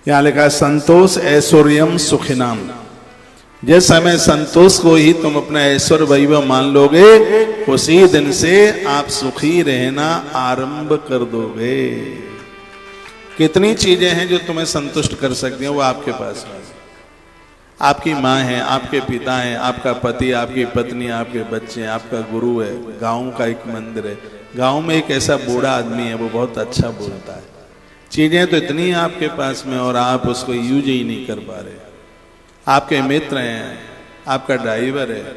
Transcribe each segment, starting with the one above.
यहां लिखा है संतोष ऐश्वर्यम सुखिनाम। जिस समय संतोष को ही तुम अपना ऐश्वर्य वैभव मान लोगे, उसी दिन से आप सुखी रहना आरंभ कर दोगे। कितनी चीजें हैं जो तुम्हें संतुष्ट कर सकती हैं, वो आपके पास है। आपकी माँ है, आपके पिता हैं, आपका पति, आपकी पत्नी, आपके बच्चे, आपका गुरु है, गांव का एक मंदिर है, गांव में एक ऐसा बूढ़ा आदमी है वो बहुत अच्छा बोलता है। चीजें तो इतनी हैं आपके पास में और आप उसको यूज ही नहीं कर पा रहे। आपके मित्र हैं, आपका ड्राइवर है,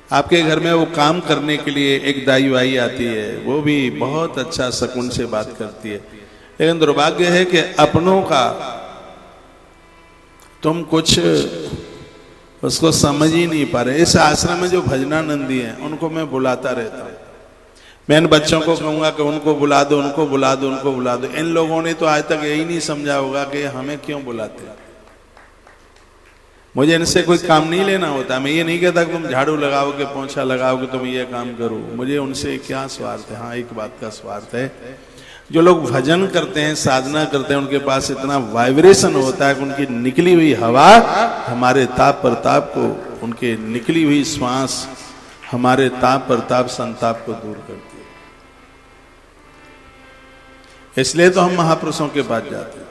आपके घर में वो काम करने के लिए एक दाई वाई आती है, वो भी बहुत अच्छा सुकून से बात करती है। लेकिन दुर्भाग्य है कि अपनों का तुम कुछ उसको समझ ही नहीं पा रहे। इस आश्रम में जो भजनानंदी हैं उनको मैं बुलाता रहता हूँ। मैं इन बच्चों को कहूंगा कि उनको बुला दो, उनको बुला दो, उनको बुला दो। इन लोगों ने तो आज तक यही नहीं समझा होगा कि हमें क्यों बुलाते हैं। मुझे इनसे कोई काम नहीं लेना होता। मैं ये नहीं कहता कि तुम झाड़ू लगाओ कि पोंछा लगाओ कि तुम ये काम करो। मुझे उनसे क्या स्वार्थ है? हाँ, एक बात का स्वार्थ है, जो लोग भजन करते हैं, साधना करते हैं, उनके पास इतना वाइब्रेशन होता है कि उनकी निकली हुई हवा हमारे ताप प्रताप को, उनके निकली हुई श्वास हमारे ताप प्रताप संताप को दूर करती है। इसलिए तो हम महापुरुषों के पास जाते हैं।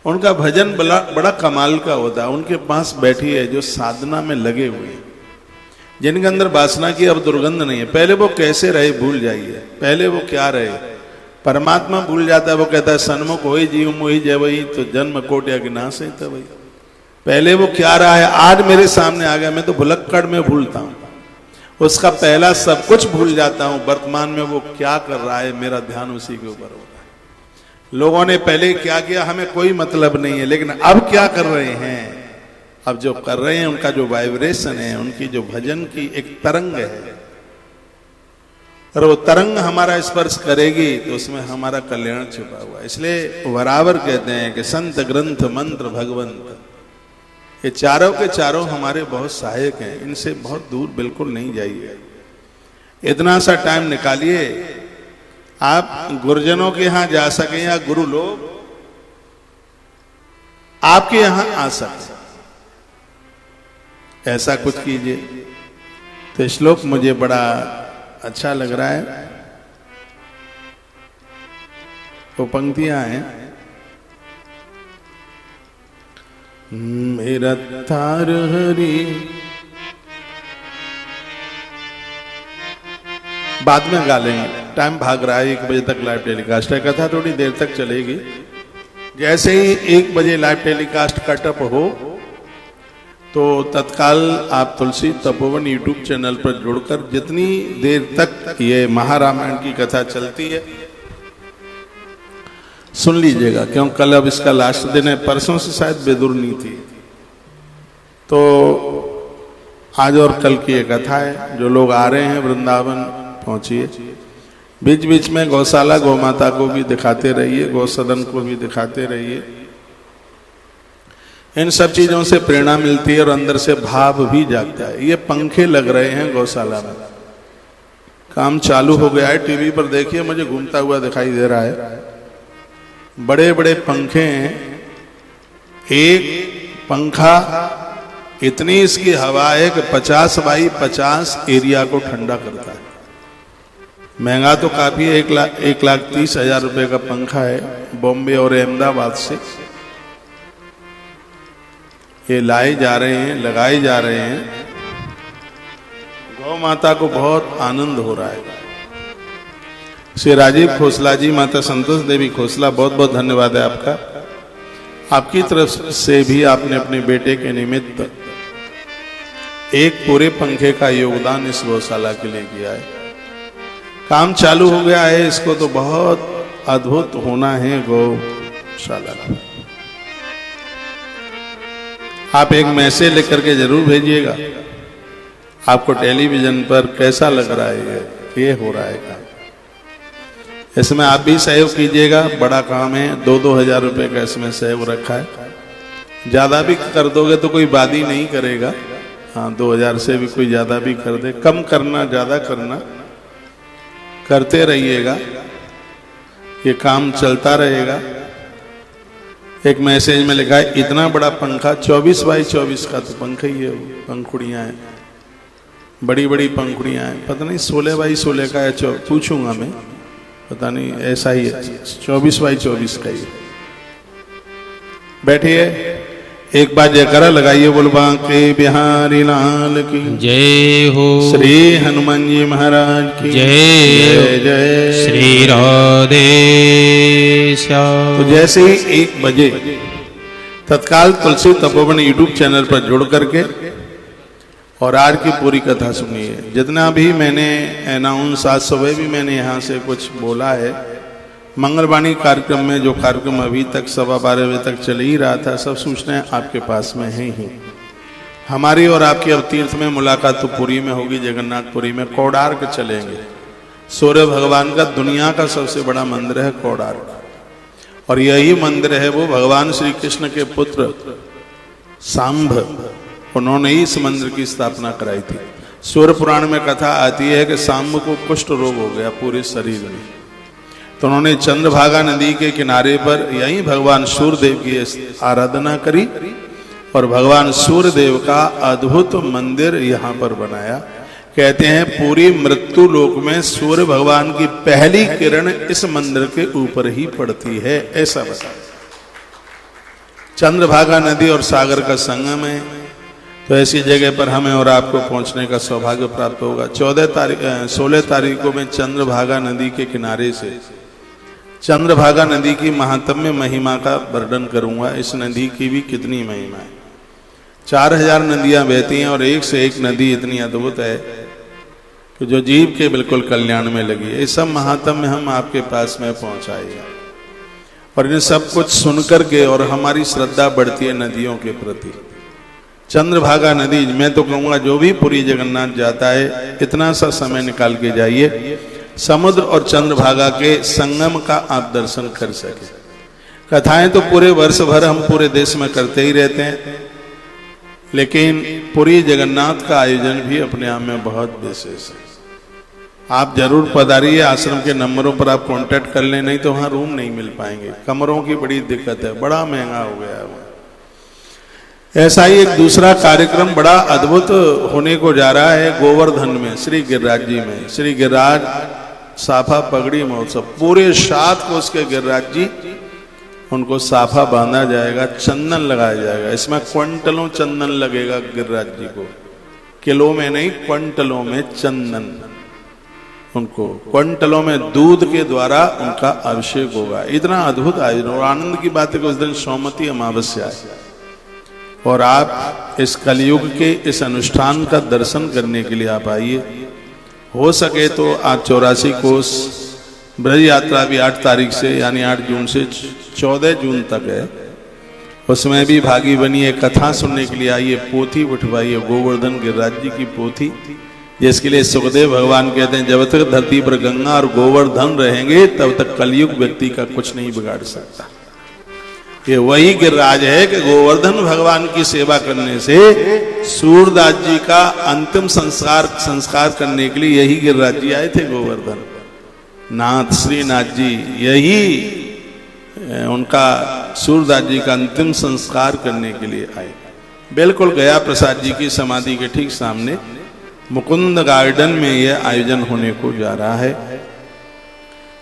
उनका भजन बड़ा कमाल का होता है। उनके पास बैठी है जो साधना में लगे हुए हैं, जिनके अंदर वासना की अब दुर्गंध नहीं है। पहले वो कैसे रहे भूल जाइए, पहले वो क्या रहे परमात्मा भूल जाता है। वो कहता है सन्मुख होई जीव मोहि जय वही, तो जन्म कोटि अज्ञास है तब। पहले वो क्या रहा है आज मेरे सामने आ गया। मैं तो भुलक्कड़ में भूलता हूँ, उसका पहला सब कुछ भूल जाता हूँ। वर्तमान में वो क्या कर रहा है मेरा ध्यान उसी के ऊपर होता है। लोगों ने पहले क्या किया हमें कोई मतलब नहीं है, लेकिन अब क्या कर रहे हैं, अब जो कर रहे हैं उनका जो वाइब्रेशन है, उनकी जो भजन की एक तरंग है, और वो तरंग हमारा स्पर्श करेगी तो उसमें हमारा कल्याण छिपा हुआ है। इसलिए वरावर कहते हैं कि संत ग्रंथ मंत्र भगवंत, ये चारों के चारों हमारे बहुत सहायक हैं। इनसे बहुत दूर बिल्कुल नहीं जाइए। इतना सा टाइम निकालिए, आप गुरुजनों के यहां जा सके या गुरु लोग आपके यहां आ सके, ऐसा कुछ कीजिए। तो श्लोक मुझे बड़ा अच्छा लग रहा है। वो पंक्तियां हैं, मेरा तार हरी, बाद में गा लेंगे, टाइम भाग रहा है। 1 बजे तक लाइव टेलीकास्ट है, कथा थोड़ी देर तक चलेगी। जैसे ही 1 बजे लाइव टेलीकास्ट कटअप हो तो तत्काल आप तुलसी तपोवन यूट्यूब चैनल पर जुड़कर जितनी देर तक ये महारामायण की कथा चलती है सुन लीजिएगा, क्यों कल अब इसका लास्ट दिन है। परसों से शायद बेदुरनी थी, तो आज और कल की ये कथा है। जो लोग आ रहे हैं वृंदावन पहुंचिए, बीच बीच में गौशाला गौ माता को भी दिखाते रहिए, गौ सदन को भी दिखाते रहिए। इन सब चीजों से प्रेरणा मिलती है और अंदर से भाव भी जागता है। ये पंखे लग रहे हैं गौशाला में, काम चालू हो गया है। टीवी पर देखिए, मुझे घूमता हुआ दिखाई दे रहा है। बड़े बड़े पंखे हैं, एक पंखा इतनी इसकी हवा है कि 50 बाई 50 एरिया को ठंडा करता है। महंगा तो काफी है, 1,30,000 रुपए का पंखा है। बॉम्बे और अहमदाबाद से ये लाए जा रहे हैं, लगाए जा रहे हैं। गौ माता को बहुत आनंद हो रहा है। श्री राजीव खोसला जी, माता संतोष देवी खोसला, बहुत बहुत धन्यवाद है आपका। आपकी तरफ से भी आपने अपने बेटे के निमित्त एक पूरे पंखे का योगदान इस गौशाला के लिए किया है। काम चालू हो गया है, इसको तो बहुत अद्भुत होना है गौशाला का। आप एक मैसेज लेकर के जरूर भेजिएगा, आपको टेलीविजन पर कैसा लग रहा है ये हो रहा है काम। इसमें आप भी सहयोग कीजिएगा, बड़ा काम है। 2-2 हजार रुपए का इसमें सहयोग रखा है। ज्यादा भी कर दोगे तो कोई वादी नहीं करेगा। हाँ, 2000 से भी कोई ज्यादा भी कर दे, कम करना ज्यादा करना, करते रहिएगा, ये काम चलता रहेगा। एक मैसेज में लिखा है इतना बड़ा पंखा 24 बाई 24 का तो पंखा ही है, पंखुड़ियां हैं, बड़ी बड़ी पंखुड़ियां हैं, पता नहीं 16 बाई 16 का है, पूछूंगा मैं, पता नहीं ऐसा ही है, 24 बाई 24 का ही। बैठिए, एक बार जयकारा लगाइए, बोल बांके बिहारी लाल की जय हो, श्री हनुमान जी महाराज की जय, जय जय श्री राधे श्याम। तो जैसे ही 1 बजे तत्काल तुलसी तपोवन यूट्यूब चैनल पर जुड़ करके और आज की पूरी कथा सुनिए। जितना भी मैंने अनाउंस, आज सुबह भी मैंने यहाँ से कुछ बोला है, मंगलवाणी कार्यक्रम में जो कार्यक्रम अभी तक 12:15 बजे तक चल ही रहा था, सब सूचनाएं आपके पास में है ही। हमारी और आपकी अब तीर्थ में मुलाकात तो पुरी में होगी, जगन्नाथपुरी में कोणार्क चलेंगे। सूर्य भगवान का दुनिया का सबसे बड़ा मंदिर है कोणार्क, और यही मंदिर है वो भगवान श्री कृष्ण के पुत्र सांब, उन्होंने ही इस मंदिर की स्थापना कराई थी। सूर्य पुराण में कथा आती है कि सांब को कुष्ठ रोग हो गया पूरे शरीर में, तो उन्होंने चंद्रभागा नदी के किनारे पर यहीं भगवान सूर्यदेव की आराधना करी और भगवान सूर्यदेव का अद्भुत मंदिर यहाँ पर बनाया। कहते हैं पूरी मृत्यु लोक में सूर्य भगवान की पहली किरण इस मंदिर के ऊपर ही पड़ती है, ऐसा बता। चंद्रभागा नदी और सागर का संगम है, तो ऐसी जगह पर हमें और आपको पहुंचने का सौभाग्य प्राप्त होगा। 16 तारीख को मैं चंद्रभागा नदी के किनारे से चंद्रभागा नदी की महात्म्य महिमा का वर्णन करूंगा। इस नदी की भी कितनी महिमा है, 4000 नदियां बहती हैं और एक से एक नदी इतनी अद्भुत है कि जो जीव के बिल्कुल कल्याण में लगी है। ये सब महात्म्य हम आपके पास में पहुंचाएगा और इन्हें सब कुछ सुनकर के और हमारी श्रद्धा बढ़ती है नदियों के प्रति। चंद्रभागा नदी, मैं तो कहूँगा जो भी पुरी जगन्नाथ जाता है इतना सा समय निकाल के जाइए, समुद्र और चंद्रभागा के संगम का आप दर्शन कर सके। कथाएं तो पूरे वर्ष भर हम पूरे देश में करते ही रहते हैं, लेकिन पुरी जगन्नाथ का आयोजन भी अपने आप में बहुत विशेष है। आप जरूर पधारिए, आश्रम के नंबरों पर आप कांटेक्ट कर लें, नहीं तो वहाँ रूम नहीं मिल पाएंगे, कमरों की बड़ी दिक्कत है, बड़ा महंगा हो गया है। ऐसा ही एक दूसरा कार्यक्रम बड़ा अद्भुत होने को जा रहा है गोवर्धन में, श्री गिरिराज जी में, श्री गिरिराज साफा पगड़ी महोत्सव। पूरे 7 कोस के गिरिराज जी, उनको साफा बांधा जाएगा, चंदन लगाया जाएगा। इसमें क्विंटलों चंदन लगेगा गिरिराज जी को, किलो में नहीं, क्विंटलों में चंदन, उनको क्विंटलों में दूध के द्वारा उनका अभिषेक होगा। इतना अद्भुत आयोजन, और आनंद की बात है कि उस दिन सोमवती अमावस्या है और आप इस कलयुग के इस अनुष्ठान का दर्शन करने के लिए आप आइए। हो सके तो आप 84 कोस ब्रज यात्रा भी 8 तारीख से यानी 8 जून से 14 जून तक है, उसमें भी भागी बनिए, कथा सुनने के लिए आइए, पोथी उठवाइए, गोवर्धन गिरिराज जी की पोथी, जिसके लिए सुखदेव भगवान कहते हैं जब तक धरती पर गंगा और गोवर्धन रहेंगे तब तक कलयुग व्यक्ति का कुछ नहीं बिगाड़ सकता। ये वही गिरिराज है कि गोवर्धन भगवान की सेवा करने से सूरदास जी का अंतिम संस्कार करने के लिए यही गिरिराज जी आए थे। गोवर्धन नाथ श्रीनाथ जी यही उनका सूरदास जी का अंतिम संस्कार करने के लिए आए। बिल्कुल गया प्रसाद जी की समाधि के ठीक सामने मुकुंद गार्डन में यह आयोजन होने को जा रहा है।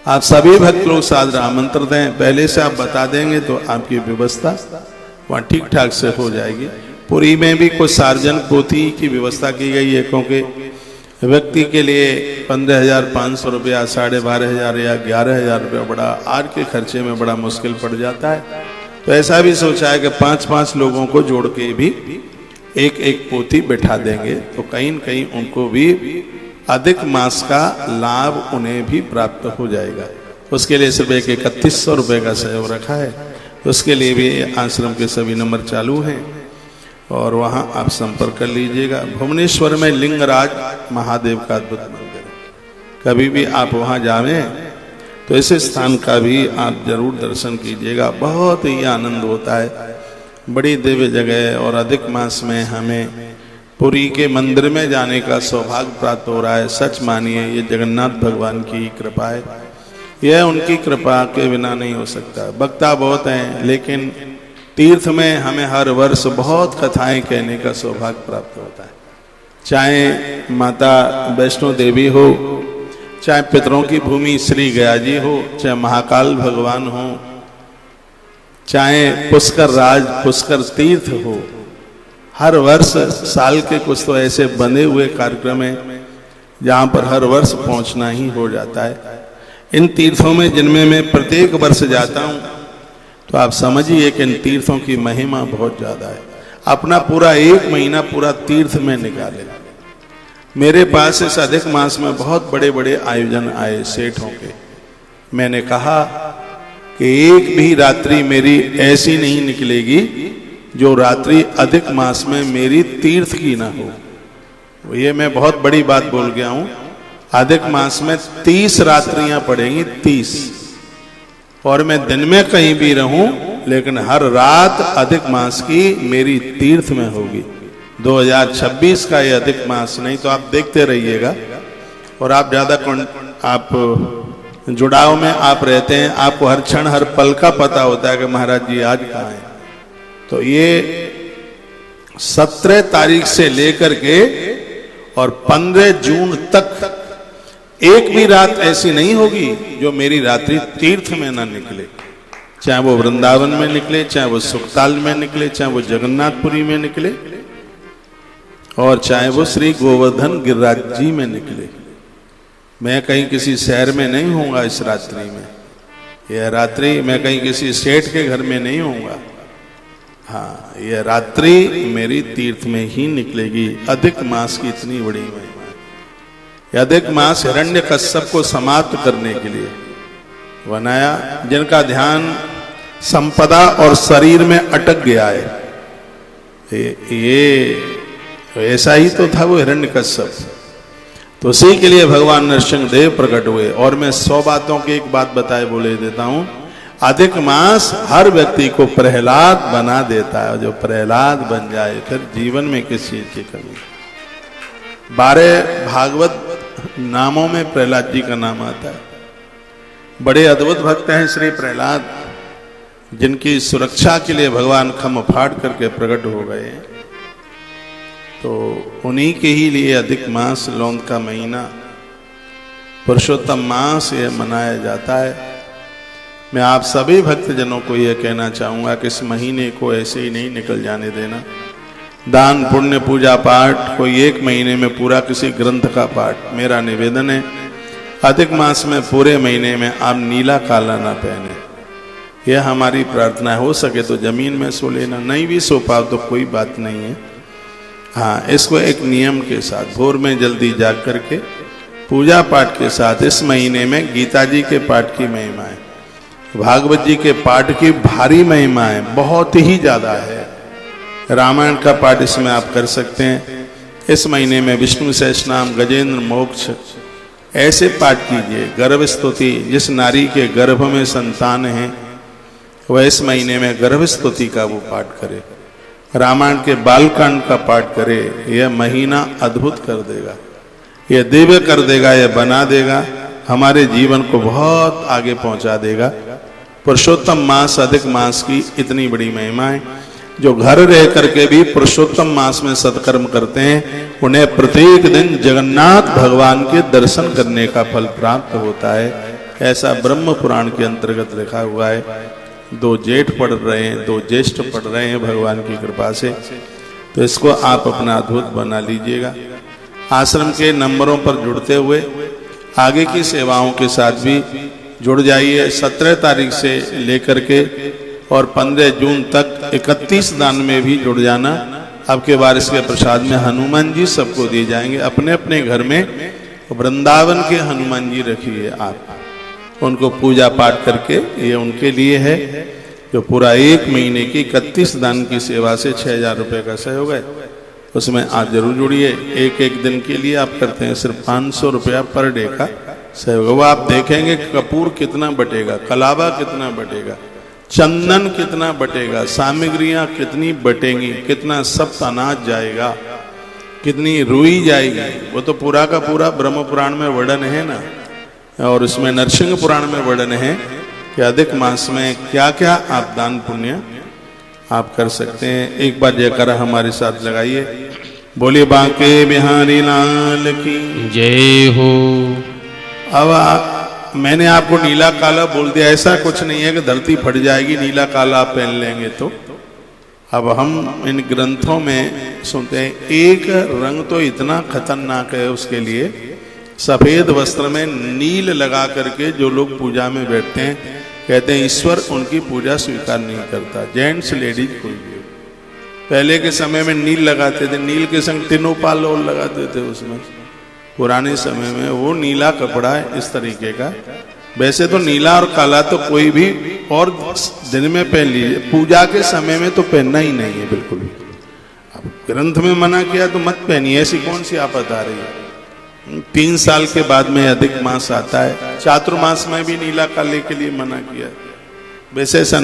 आप सभी भक्त लोग सादर आमंत्रित हैं। पहले से आप बता देंगे तो आपकी व्यवस्था वहाँ ठीक ठाक से हो जाएगी। पुरी में भी कुछ सार्वजनिक पोथी की व्यवस्था की गई है, क्योंकि व्यक्ति के लिए 15,500 रुपया, 12,500 या 11,000 रुपया बड़ा आज के खर्चे में बड़ा मुश्किल पड़ जाता है। तो ऐसा भी सोचा है कि 5-5 लोगों को जोड़ के भी एक पोथी बैठा देंगे, तो कहीं न कहीं उनको भी अधिक मास का लाभ उन्हें भी प्राप्त हो जाएगा। उसके लिए सिर्फ 3100 रुपये का सहयोग रखा है। उसके लिए भी आश्रम के सभी नंबर चालू हैं और वहाँ आप संपर्क कर लीजिएगा। भुवनेश्वर में लिंगराज महादेव का अद्भुत मंदिर है, कभी भी आप वहाँ जावें तो इस स्थान का भी आप जरूर दर्शन कीजिएगा। बहुत ही आनंद होता है, बड़ी दिव्य जगह है और अधिक मास में हमें पुरी के मंदिर में जाने का सौभाग्य प्राप्त हो रहा है। सच मानिए ये जगन्नाथ भगवान की कृपा है, यह उनकी कृपा के बिना नहीं हो सकता। वक्ता बहुत हैं लेकिन तीर्थ में हमें हर वर्ष बहुत कथाएं कहने का सौभाग्य प्राप्त होता है। चाहे माता वैष्णो देवी हो, चाहे पितरों की भूमि श्री गया जी हो, चाहे महाकाल भगवान हो, चाहे पुष्कर राज पुष्कर तीर्थ हो, हर वर्ष साल के कुछ तो ऐसे बने हुए कार्यक्रम हैं जहां पर हर वर्ष पहुंचना ही हो जाता है। इन तीर्थों में जिनमें मैं प्रत्येक वर्ष जाता हूं, तो आप समझिए कि इन तीर्थों की महिमा बहुत ज्यादा है। अपना पूरा 1 महीना पूरा तीर्थ में निकाले। मेरे पास इस अधिक मास में बहुत बड़े बड़े आयोजन आए सेठों के। मैंने कहा कि एक भी रात्रि मेरी ऐसी नहीं निकलेगी जो रात्रि अधिक मास में मेरी तीर्थ की ना हो। ये मैं बहुत बड़ी बात बोल गया हूं। अधिक मास में 30 रात्रियां पड़ेंगी, 30। और मैं दिन में कहीं भी रहूं, लेकिन हर रात अधिक मास की मेरी तीर्थ में होगी। 2026 का ये अधिक मास, नहीं तो आप देखते रहिएगा। और आप ज्यादा आप जुड़ाव में आप रहते हैं, आपको हर क्षण हर पल का पता होता है कि महाराज जी आज कहाँ हैं। तो ये 17 तारीख से लेकर के और 15 जून तक एक भी रात ऐसी नहीं होगी जो मेरी रात्रि तीर्थ में ना निकले। चाहे वो वृंदावन में निकले, चाहे वो सुखताल में निकले, चाहे वो जगन्नाथपुरी में निकले, और चाहे वो श्री गोवर्धन गिरिराज जी में निकले। मैं कहीं किसी शहर में नहीं होऊंगा इस रात्रि में। यह रात्रि मैं कहीं किसी सेठ के घर में नहीं होऊंगा। हाँ, यह रात्रि मेरी तीर्थ में ही निकलेगी। अधिक मास की इतनी बड़ी महिमा है। यह अधिक मास हिरण्यकश्यप को समाप्त करने के लिए बनाया, जिनका ध्यान संपदा और शरीर में अटक गया है। ये ऐसा ही तो था वो हिरण्यकश्यप। तो उसी के लिए भगवान नरसिंह देव प्रकट हुए। और मैं 100 बातों की एक बात बताए बोले देता हूं। अधिक मास हर व्यक्ति को प्रहलाद बना देता है। जो प्रहलाद बन जाए फिर जीवन में किस चीज की कमी। 12 भागवत नामों में प्रहलाद जी का नाम आता है। बड़े अद्भुत भक्त हैं श्री प्रहलाद, जिनकी सुरक्षा के लिए भगवान खम फाड़ करके प्रकट हो गए। तो उन्हीं के ही लिए अधिक मास लौंग का महीना, पुरुषोत्तम मास ये मनाया जाता है। मैं आप सभी भक्तजनों को यह कहना चाहूंगा कि इस महीने को ऐसे ही नहीं निकल जाने देना। दान पुण्य पूजा पाठ कोई 1 महीने में पूरा, किसी ग्रंथ का पाठ। मेरा निवेदन है अधिक मास में पूरे महीने में आप नीला काला ना पहने। यह हमारी प्रार्थना है। हो सके तो जमीन में सो लेना, नहीं भी सो पाओ तो कोई बात नहीं है। हाँ, इसको एक नियम के साथ भोर में जल्दी जाग करके पूजा पाठ के साथ इस महीने में गीता जी के पाठ की महिमा है, भागवत जी के पाठ की भारी महिमा है, बहुत ही ज्यादा है। रामायण का पाठ इसमें आप कर सकते हैं। इस महीने में विष्णु सहस्रनाम, गजेंद्र मोक्ष ऐसे पाठ कीजिए। गर्भ स्तुति, जिस नारी के गर्भ में संतान है वह इस महीने में गर्भ स्तुति का वो पाठ करे। रामायण के बालकांड का पाठ करे। यह महीना अद्भुत कर देगा, यह दिव्य कर देगा, यह बना देगा, हमारे जीवन को बहुत आगे पहुंचा देगा। पुरुषोत्तम मास अधिक मास की इतनी बड़ी महिमा है। जो घर रह करके भी पुरुषोत्तम मास में सत्कर्म करते हैं उन्हें प्रत्येक दिन जगन्नाथ भगवान के दर्शन करने का फल प्राप्त होता है। ऐसा ब्रह्म पुराण के अंतर्गत लिखा हुआ है। 2 जेठ पढ़ रहे हैं, 2 ज्येष्ठ पढ़ रहे हैं भगवान की कृपा से। तो इसको आप अपना अद्भुत बना लीजिएगा। आश्रम के नंबरों पर जुड़ते हुए आगे की सेवाओं के साथ भी जुड़ जाइए। 17 तारीख से लेकर के और 15 जून तक 31 दान में भी जुड़ जाना। आपके बारिश के प्रसाद में हनुमान जी सबको दिए जाएंगे। अपने अपने घर में वृंदावन के हनुमान जी रखिए, आप उनको पूजा पाठ करके, ये उनके लिए है। जो पूरा 1 महीने की 31 दान की सेवा से 6000 रुपये का सहयोग है, उसमें आप जरूर जुड़िए। एक दिन के लिए आप करते हैं सिर्फ 500 रुपया पर डे का सहयोग। वो आप देखेंगे कपूर कितना बटेगा, कलावा कितना बटेगा, चंदन कितना बटेगा, सामग्रियां कितनी बटेंगी, कितना सब अनाज जाएगा, कितनी रुई जाएगी। वो तो पूरा का पूरा ब्रह्म पुराण में वर्णन है ना, और उसमें नरसिंह पुराण में वर्णन है कि अधिक मास में क्या क्या आप दान पुण्य आप कर सकते हैं। एक बार जयकारा हमारे साथ लगाइए, बोलिए बांके बिहारी लाल की जय हो। अब मैंने आपको नीला काला बोल दिया, ऐसा कुछ नहीं है कि धरती फट जाएगी नीला काला आप पहन लेंगे तो। अब हम इन ग्रंथों में सुनते हैं, एक रंग तो इतना खतरनाक है उसके लिए, सफेद वस्त्र में नील लगा करके जो लोग पूजा में बैठते हैं, कहते हैं ईश्वर उनकी पूजा स्वीकार नहीं करता, जेंट्स लेडीज कोई भी। पहले के समय में नील लगाते थे, नील के संग टिनोपाल और लगाते थे उसमें, पुराने समय में वो नीला कपड़ा है इस तरीके का। वैसे तो नीला और काला तो कोई भी और दिन में पहन लीजिए, पूजा के समय में तो पहनना ही नहीं है बिल्कुल भी। अब ग्रंथ में मना किया तो मत पहनिए, ऐसी कौन सी आफत आ रही है। 3 साल के बाद में अधिक मास आता है, चातुर्मास में भी नीला काले के लिए मना किया, वैसे ऐसा